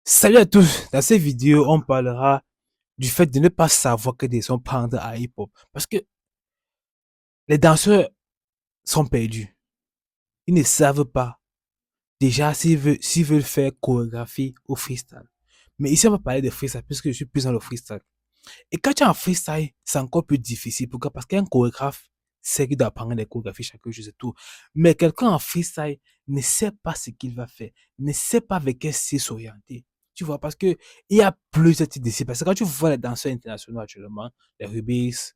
Salut à tous, dans cette vidéo, on parlera du fait de ne pas savoir que des sons pendent à hip-hop. Parce que les danseurs sont perdus. Ils ne savent pas déjà s'ils veulent faire chorégraphie ou freestyle. Mais ici, on va parler de freestyle puisque je suis plus dans le freestyle. Et quand tu es en freestyle, c'est encore plus difficile. Pourquoi? Parce qu'un chorégraphe sait qu'il doit apprendre des chorégraphies chaque jour et tout. Mais quelqu'un en freestyle ne sait pas ce qu'il va faire, ne sait pas avec quel style s'orienter. Tu vois, parce que il y a plusieurs types de styles. Parce que quand tu vois les danseurs internationaux actuellement, les Rubis,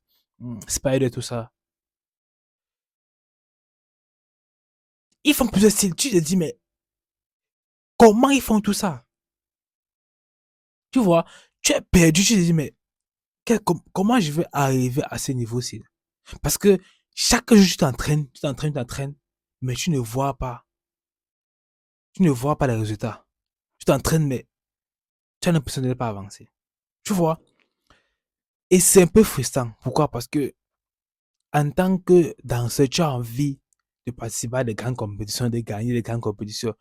Spider, tout ça, ils font plusieurs styles. Tu te dis, mais comment ils font tout ça? Tu vois, tu es perdu. Tu te dis, mais comment je vais arriver à ce niveau-ci? Parce que chaque jour, tu t'entraînes, mais tu ne vois pas les résultats. Tu t'entraînes, mais tu as l'impression de ne pas avancer. Tu vois? Et c'est un peu frustrant. Pourquoi? Parce que, en tant que danseur, tu as envie de participer à des grandes compétitions, de gagner des grandes compétitions.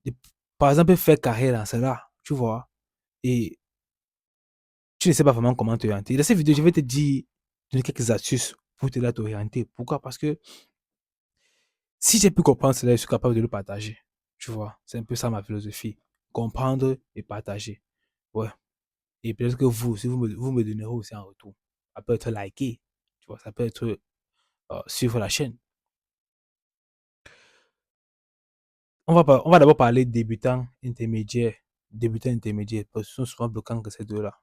De, par exemple, faire carrière dans cela. Tu vois? Et tu ne sais pas vraiment comment t'orienter. Dans cette vidéo, je vais te dire, donner quelques astuces pour t'aider à t'orienter. Pourquoi? Parce que si j'ai pu comprendre cela, je suis capable de le partager. Tu vois, c'est un peu ça ma philosophie. Comprendre et partager. Ouais. Et peut-être que vous, si vous me donnerez aussi un retour. Ça peut être liker. Tu vois, ça peut être suivre la chaîne. On va d'abord parler débutant, intermédiaire, parce que ce sont souvent bloquants que ces deux-là.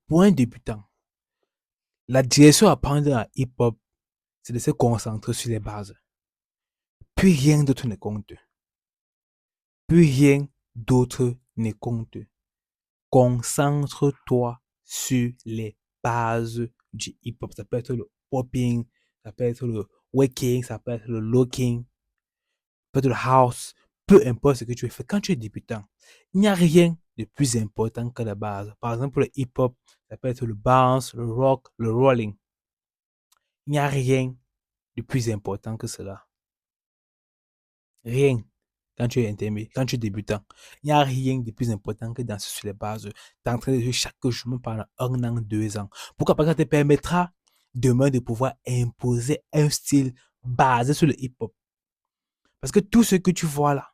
Pour un débutant, la direction à prendre à hip-hop, c'est de se concentrer sur les bases. Puis rien d'autre ne compte. Puis rien d'autre ne compte. Concentre-toi sur les bases du hip-hop. Ça peut être le popping, ça peut être le waking, ça peut être le locking, ça peut être le house. Peu importe ce que tu fais, quand tu es débutant, il n'y a rien de plus important que la base. Par exemple, le hip-hop, ça peut être le bounce, le rock, le rolling. Il n'y a rien de plus important que cela. Rien. Quand tu es intermédiaire, quand tu es débutant, il n'y a rien de plus important que danser sur les bases, d'entraîner de jouer chaque jour pendant 1 an, 2 ans. Pourquoi? Parce que ça te permettra demain de pouvoir imposer un style basé sur le hip-hop. Parce que tous ceux que tu vois là,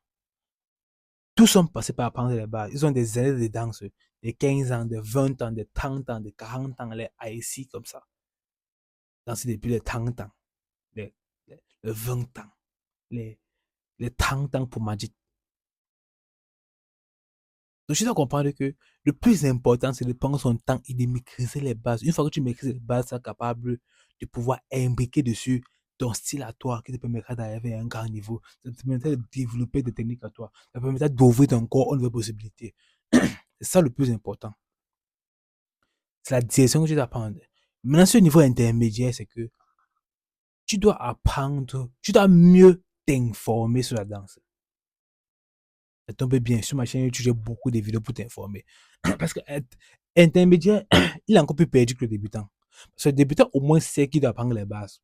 tous sont passés par apprendre les bases. Ils ont des années de danse, de 15 ans, de 20 ans, de 30 ans, de 40 ans, les IC comme ça. Danser depuis les 30 ans, les, les 20 ans, les, les 30 ans pour Magic. Donc, tu dois comprendre que le plus important, c'est de prendre son temps et de maîtriser les bases. Une fois que tu maîtrises les bases, tu es capable de pouvoir imbriquer dessus ton style à toi qui te permettra d'arriver à un grand niveau. Ça te permettra de développer des techniques à toi. Ça te permettra d'ouvrir ton corps aux nouvelles possibilités. C'est ça le plus important. C'est la direction que tu dois prendre. Maintenant, ce niveau intermédiaire, c'est que tu dois apprendre, tu dois mieux t'informer sur la danse. Ça tombe bien, sur ma chaîne YouTube, j'ai beaucoup de vidéos pour t'informer. Parce que être intermédiaire, il est encore plus perdu que le débutant. Parce que le débutant, au moins, sait qu'il doit apprendre les bases.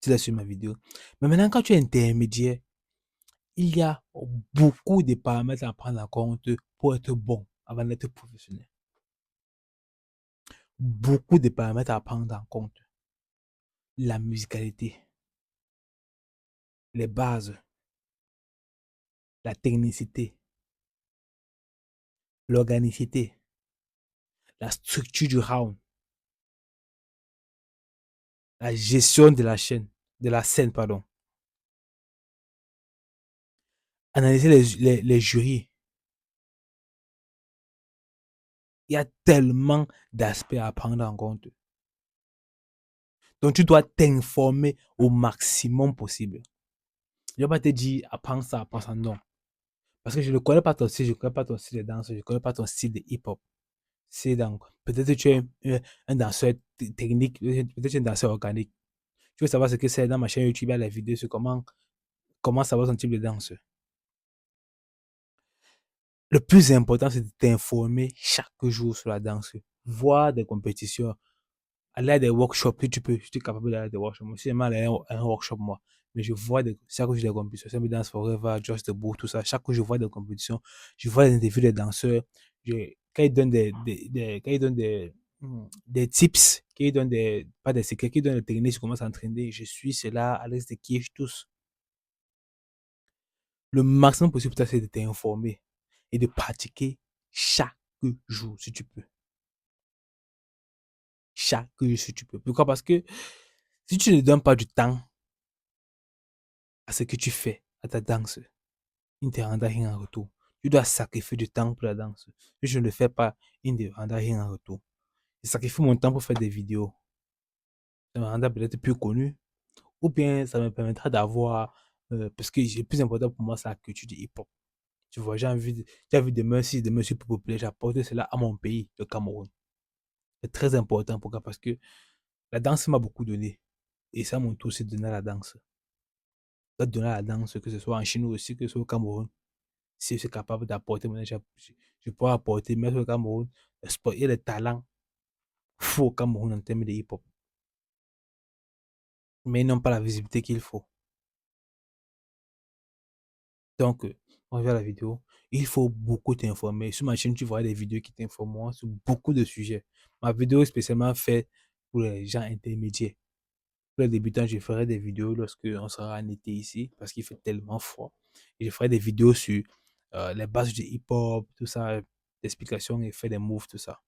Tu l'as sur ma vidéo. Mais maintenant, quand tu es intermédiaire, il y a beaucoup de paramètres à prendre en compte pour être bon avant d'être professionnel. Beaucoup de paramètres à prendre en compte. La musicalité, les bases, la technicité, l'organicité, la structure du round, la gestion de la chaîne, de la scène, pardon. Analyser les jurys. Il y a tellement d'aspects à prendre en compte. Donc, tu dois t'informer au maximum possible. Je ne vais pas te dire, apprends ça, non. Parce que je ne connais pas ton style, je ne connais pas ton style de danse, je ne connais pas ton style de hip-hop. C'est donc, peut-être que tu es un danseur technique, peut-être un danseur organique. Tu veux savoir ce que c'est dans ma chaîne YouTube, il y a la vidéo sur comment savoir son type de danse. Le plus important, c'est de t'informer chaque jour sur la danse. Voir des compétitions, aller à des workshops, si tu peux, je suis capable d'aller à des workshops. Moi, si j'aime aller à un workshop, moi, Mais je vois chaque jour des compétitions, Samba Dance Forever, Just the Boot, tout ça. Chaque jour, je vois des compétitions, je vois les interviews des danseurs. Quand ils donnent quand ils donnent des tips, quand ils donnent pas des secrets, quand ils donnent des techniques, je commence à entraîner. Je suis cela, Alex de Kiech, tous. Le maximum possible, c'est de t'informer et de pratiquer chaque jour, si tu peux. Chaque jour, si tu peux. Pourquoi? Parce que si tu ne donnes pas du temps à ce que tu fais, à ta danse, il ne te rendra rien en retour. Tu dois sacrifier du temps pour la danse. Si je ne le fais pas, il ne te rendra rien en retour. Je sacrifie mon temps pour faire des vidéos. Ça me rendra peut-être plus connu. Ou bien ça me permettra d'avoir. Parce que le plus important pour moi, c'est la culture du hip-hop. Tu vois, j'ai envie de me suis populaire. J'apporte cela à mon pays, le Cameroun. C'est très important. Pourquoi? Parce que la danse m'a beaucoup donné. Et ça, mon tour, c'est de donner à la danse. De donner à la danse, que ce soit en Chine ou aussi, que ce soit au Cameroun. Si je suis capable d'apporter mon échelle, je pourrais apporter, mais au Cameroun, le sport, il y a des talents fous au Cameroun en termes de hip-hop. Mais ils n'ont pas la visibilité qu'il faut. Donc, on revient à la vidéo. Il faut beaucoup t'informer. Sur ma chaîne, tu vois des vidéos qui t'informent sur beaucoup de sujets. Ma vidéo est spécialement faite pour les gens intermédiaires. Pour les débutants, je ferai des vidéos lorsque on sera en été ici, parce qu'il fait tellement froid. Et je ferai des vidéos sur les bases du hip-hop, tout ça, d'explications et faire des moves, tout ça.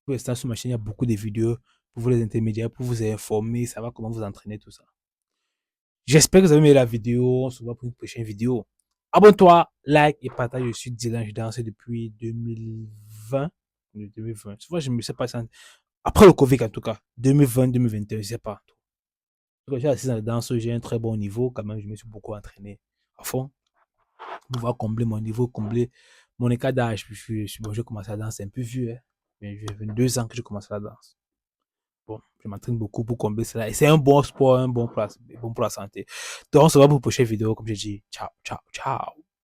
Pour l'instant, sur ma chaîne, il y a beaucoup de vidéos pour vous les intermédiaires, pour vous informer, savoir comment vous entraîner, tout ça. J'espère que vous avez aimé la vidéo. On se voit pour une prochaine vidéo. Abonne-toi, like et partage. Je suis Dylan, je danse depuis 2020. 2020. Souvent, je ne sais pas. Après le Covid, en tout cas. 2020, 2021, je ne sais pas. Quand j'ai assis dans la danse, j'ai un très bon niveau. Quand même, je me suis beaucoup entraîné à fond pour pouvoir combler mon niveau, combler mon écart d'âge. Bon, j'ai commencé à danser un peu vieux. Hein. Mais j'ai 22 ans que je commence la danse. Bon, je m'entraîne beaucoup pour combler cela. Et c'est un bon sport, bon pour la santé. Donc, on se voit pour une prochaine vidéo, comme j'ai dit. Ciao, ciao, ciao.